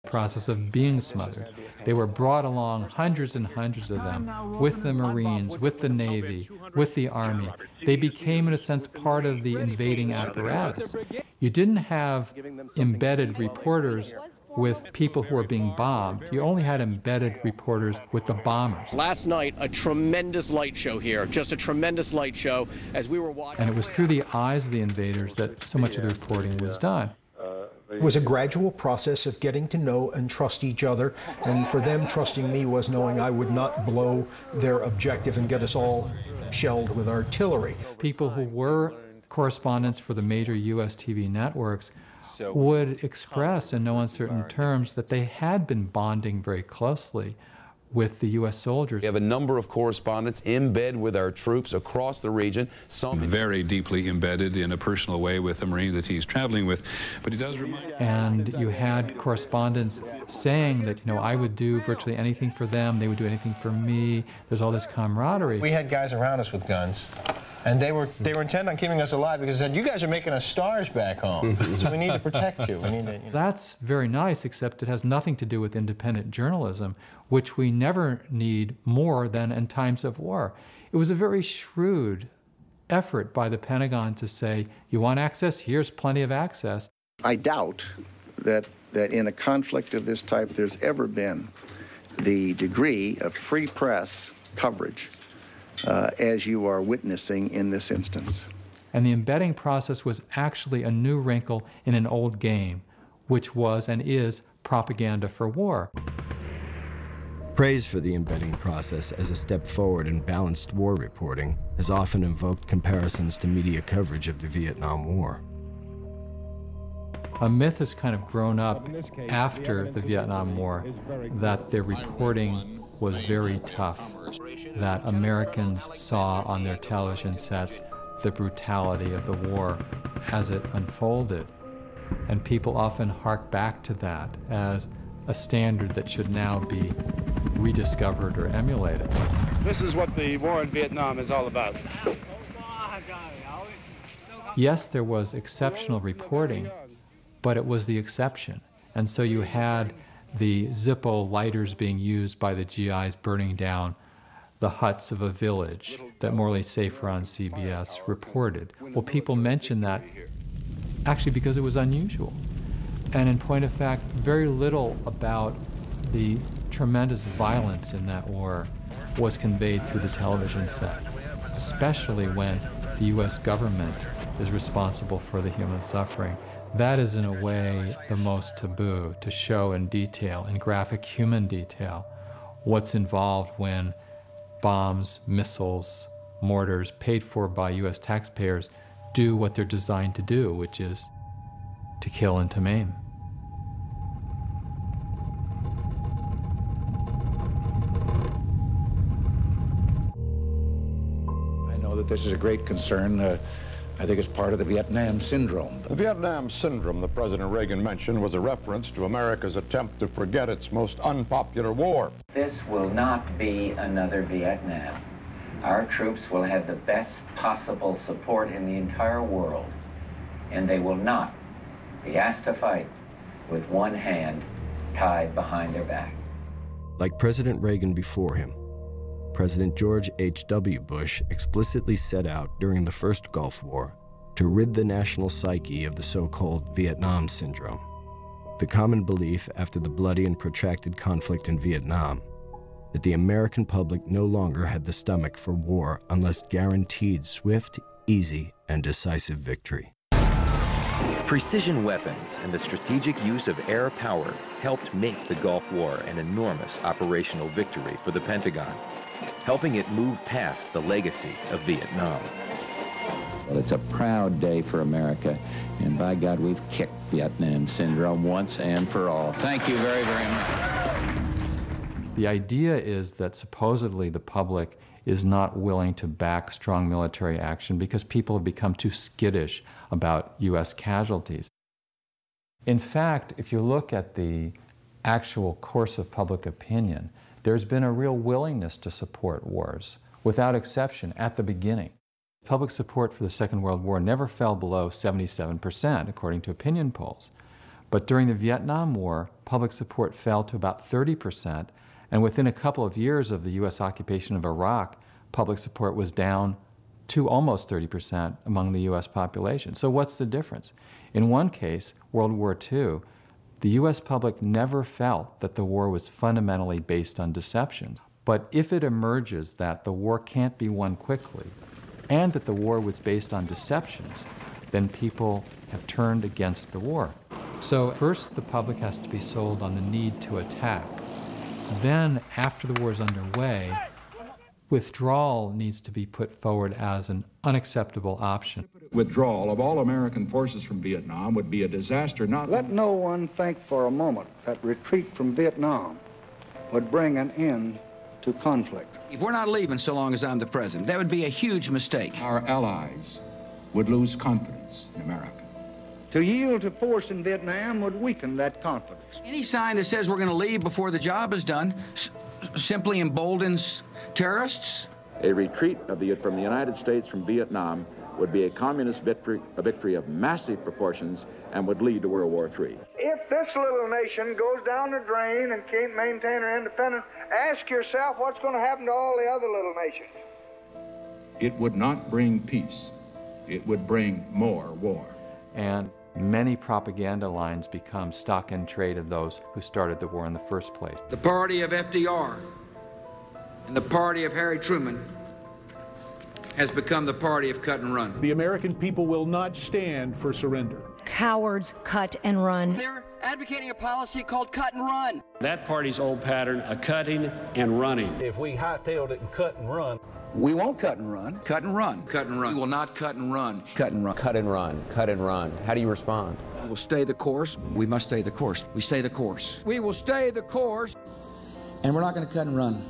process of being smothered. They were brought along, hundreds and hundreds of them, with the Marines, with the Navy, with the Army. They became, in a sense, part of the invading apparatus. You didn't have embedded reporters with people who were being bombed. You only had embedded reporters with the bombers. Last night, a tremendous light show here, just a tremendous light show as we were watching. And it was through the eyes of the invaders that so much of the reporting was done. It was a gradual process of getting to know and trust each other, and for them, trusting me was knowing I would not blow their objective and get us all shelled with artillery. People who were correspondents for the major U.S. TV networks would express in no uncertain terms that they had been bonding very closely with the U.S. soldiers. We have a number of correspondents in bed with our troops across the region. Some very deeply embedded in a personal way with the Marines that he's traveling with, but he does remind. And you had correspondents saying that, you know, I would do virtually anything for them, they would do anything for me. There's all this camaraderie. We had guys around us with guns, and they were intent on keeping us alive because they said, you guys are making us stars back home, so we need to protect you. We need to, you know. That's very nice, except it has nothing to do with independent journalism, which we never need more than in times of war. It was a very shrewd effort by the Pentagon to say, you want access? Here's plenty of access. I doubt that in a conflict of this type there's ever been the degree of free press coverage as you are witnessing in this instance. And the embedding process was actually a new wrinkle in an old game, which was and is propaganda for war. Praise for the embedding process as a step forward in balanced war reporting has often invoked comparisons to media coverage of the Vietnam War. A myth has kind of grown up after the Vietnam War that the reporting was very tough, that Americans saw on their television sets the brutality of the war as it unfolded. And people often hark back to that as a standard that should now be rediscovered or emulated. This is what the war in Vietnam is all about. Yes, there was exceptional reporting, but it was the exception. And so you had the Zippo lighters being used by the GIs burning down the huts of a village that Morley Safer on CBS reported. Well, people mentioned that actually because it was unusual. And in point of fact, very little about the tremendous violence in that war was conveyed through the television set, especially when the U.S. government is responsible for the human suffering. That is, in a way, the most taboo, to show in detail, in graphic human detail, what's involved when bombs, missiles, mortars, paid for by U.S. taxpayers, do what they're designed to do, which is to kill and to maim. I know that this is a great concern. I think it's part of the Vietnam syndrome. The Vietnam syndrome that President Reagan mentioned was a reference to America's attempt to forget its most unpopular war. This will not be another Vietnam. Our troops will have the best possible support in the entire world, and they will not be asked to fight with one hand tied behind their back. Like President Reagan before him, President George H.W. Bush explicitly set out during the first Gulf War to rid the national psyche of the so-called Vietnam syndrome, the common belief after the bloody and protracted conflict in Vietnam that the American public no longer had the stomach for war unless guaranteed swift, easy, and decisive victory. Precision weapons and the strategic use of air power helped make the Gulf War an enormous operational victory for the Pentagon, helping it move past the legacy of Vietnam. Well, it's a proud day for America, and by God, we've kicked Vietnam syndrome once and for all. Thank you very, very much. The idea is that supposedly the public is not willing to back strong military action because people have become too skittish about U.S. casualties. In fact, if you look at the actual course of public opinion, there's been a real willingness to support wars, without exception, at the beginning. Public support for the Second World War never fell below 77%, according to opinion polls. But during the Vietnam War, public support fell to about 30%, and within a couple of years of the U.S. occupation of Iraq, public support was down to almost 30% among the U.S. population. So what's the difference? In one case, World War II, the U.S. public never felt that the war was fundamentally based on deception. But if it emerges that the war can't be won quickly, and that the war was based on deceptions, then people have turned against the war. So first, the public has to be sold on the need to attack. Then, after the war is underway, withdrawal needs to be put forward as an unacceptable option. Withdrawal of all American forces from Vietnam would be a disaster not... Let no one think for a moment that retreat from Vietnam would bring an end to conflict. If we're not leaving so long as I'm the president, that would be a huge mistake. Our allies would lose confidence in America. To yield to force in Vietnam would weaken that confidence. Any sign that says we're going to leave before the job is done simply emboldens terrorists. A retreat from the United States from Vietnam would be a communist victory, a victory of massive proportions, and would lead to World War III. If this little nation goes down the drain and can't maintain her independence, ask yourself what's going to happen to all the other little nations. It would not bring peace. It would bring more war. And many propaganda lines become stock in trade of those who started the war in the first place. The party of FDR and the party of Harry Truman has become the party of cut and run. The American people will not stand for surrender. Cowards cut and run. They're advocating a policy called cut and run. That party's old pattern of cutting and running. If we hightailed it and cut and run, we won't cut and run. Cut and run. Cut and run. We will not cut and run. Cut and run. Cut and run. Cut and run. How do you respond? We'll stay the course. We must stay the course. We stay the course. We will stay the course. And we're not going to cut and run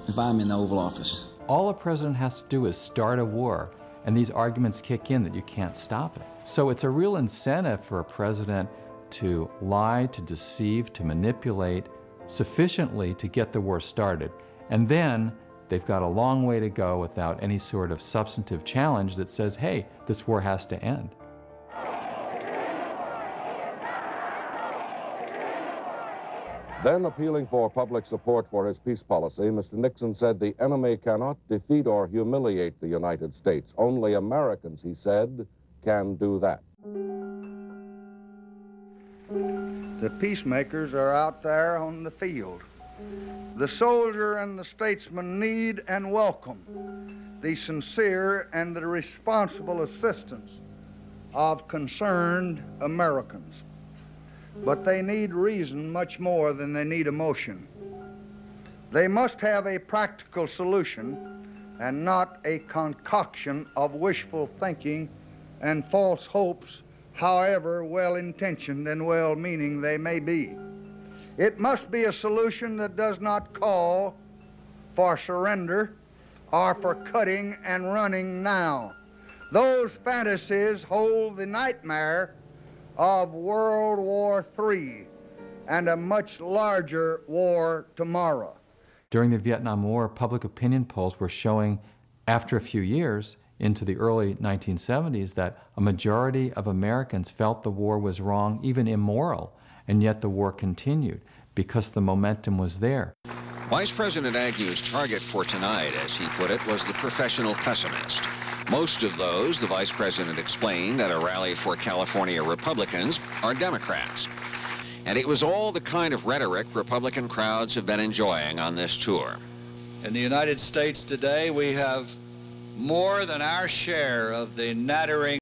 if I'm in the Oval Office. All a president has to do is start a war, and these arguments kick in that you can't stop it. So it's a real incentive for a president to lie, to deceive, to manipulate sufficiently to get the war started. And then they've got a long way to go without any sort of substantive challenge that says, hey, this war has to end. Then, appealing for public support for his peace policy, Mr. Nixon said the enemy cannot defeat or humiliate the United States. Only Americans, he said, can do that. The peacemakers are out there on the field. The soldier and the statesman need and welcome the sincere and the responsible assistance of concerned Americans. But they need reason much more than they need emotion. They must have a practical solution and not a concoction of wishful thinking and false hopes, however well-intentioned and well-meaning they may be. It must be a solution that does not call for surrender or for cutting and running now. Those fantasies hold the nightmare of World War III and a much larger war tomorrow. During the Vietnam War, public opinion polls were showing, after a few years, into the early 1970s, that a majority of Americans felt the war was wrong, even immoral, and yet the war continued because the momentum was there. Vice President Agnew's target for tonight, as he put it, was the professional pessimist. Most of those, the Vice President explained at a rally for California Republicans, are Democrats. And it was all the kind of rhetoric Republican crowds have been enjoying on this tour. In the United States today, we have more than our share of the nattering